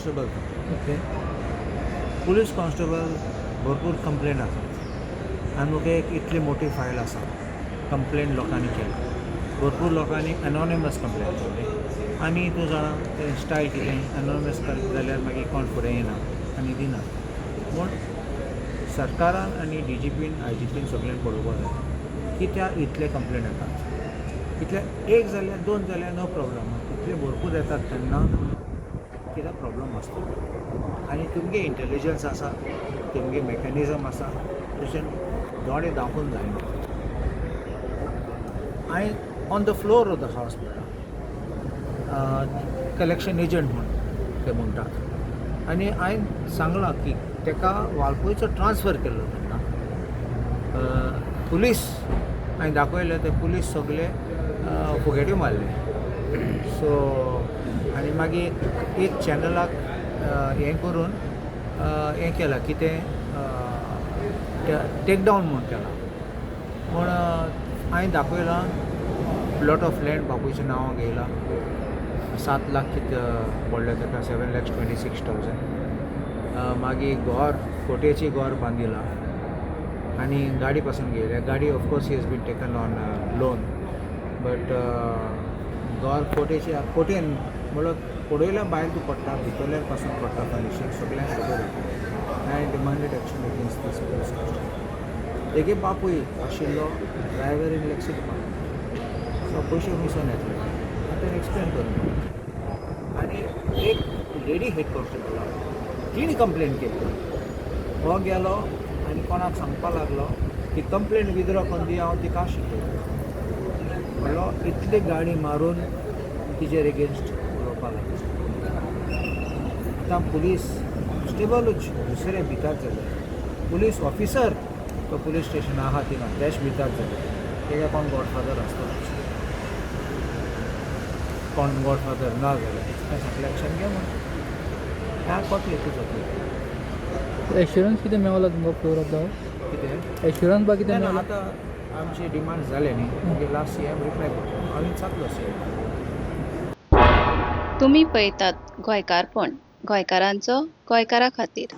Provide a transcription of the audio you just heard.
Constable okay. Police constable भरपूर complain आसात आनी मुगे एक इतली मोठी फायल आसा कंप्लेन लोकांनी केला भरपूर लोकांनी एनॉनिमस कंप्लेन केली आनी तूं जाणा तें स्टायल कितें एनॉनिमस जाल्यार मागीर कोण फुडें येना आनी दिना पूण सरकारान आनी DGPन IGPन सगळ्यांक पळोवपाक जाय कित्याक इतले कंप्लेन येतात इतले एक जाल्यार दोन जाल्यार नो प्रॉब्लम इतले भरपूर येतात तेन्ना कित्याक प्रॉब्लम आसता आनी तुमगे इंटेलिजन्स आसा तुमगे मेकॅनिजम आसा तशें दोळे दाखोवन जायना हांवें on the floor of the hospital collection agent म्हूण ते म्हणटात आनी हांवें सांगलां की ताका वाळपयचो ट्रान्सफर केल्लो तेन्ना पुलीस हांवें दाखयले ते पुलीस सगळे फुगेट्यो मारले सो आनी मागीर एक चॅनलाक हें करून हें केलां कितें टेकडावन म्हूण केलां पूण हांवें दाखयलां प्लॉट ऑफ लँड बापूयच्या नांवांक येयला 7 लाख कितें पडले ताका 7,26,000 मागीर घर कोटयेची घर बांदिला आनी गाडी पासून गेले गाडी of course he has been taken on loan but घर कोटयेन म्हणल्यार पडयल्या भायर तूं पडटा भितरल्यार पासून पडटा फर्निशींग सगळ्यांक खबर हांवें डिमांडेड एक्शन अगेन्स्ट दीस पुलीस कॉन्स्टेबल तेगे बापूय आशिल्लो ड्रायव्हर इन लॅक्सिडंट सो पयशे मिसून येतले आतां एक्सप्लेन करून आनी एक लेडी हेड कॉन्स्टेबल तिणी कंप्लेन केली हो गेलो आनी कोणाक सांगपाक लागलो की कंप्लेन विथड्रॉ करून दी हांव तिका शिकयलो म्हणलो इतली गाडी मारून तिजेर एगेन्स्ट उलोवपाक लागलो आतां पुलीस कॉन्स्टेबलूच दुसरे भितर जाले पुलीस ऑफिसर तो पुलीस स्टेशन आहा थिंगा तेच भितर जाले तेगे कोण गॉडफादर आसता कोण गॉडफादर ना जाल्यार सांगलें एक्शन घे म्हण ह्या कोटले तुजो एश्युरन्स कितें मेळ्ळो तुमकां फ्लोर ऑफ द हावस कितें एश्युरन्स बा कितें मेळ्ळो आतां आमचे डिमांड जाले न्ही म्हणजे लास्ट CM रिप्लाय करता आनी जातलो CM तुम्ही पळयतात गोंयकारपण गोंयकारांचो गोंयकारा खातीर.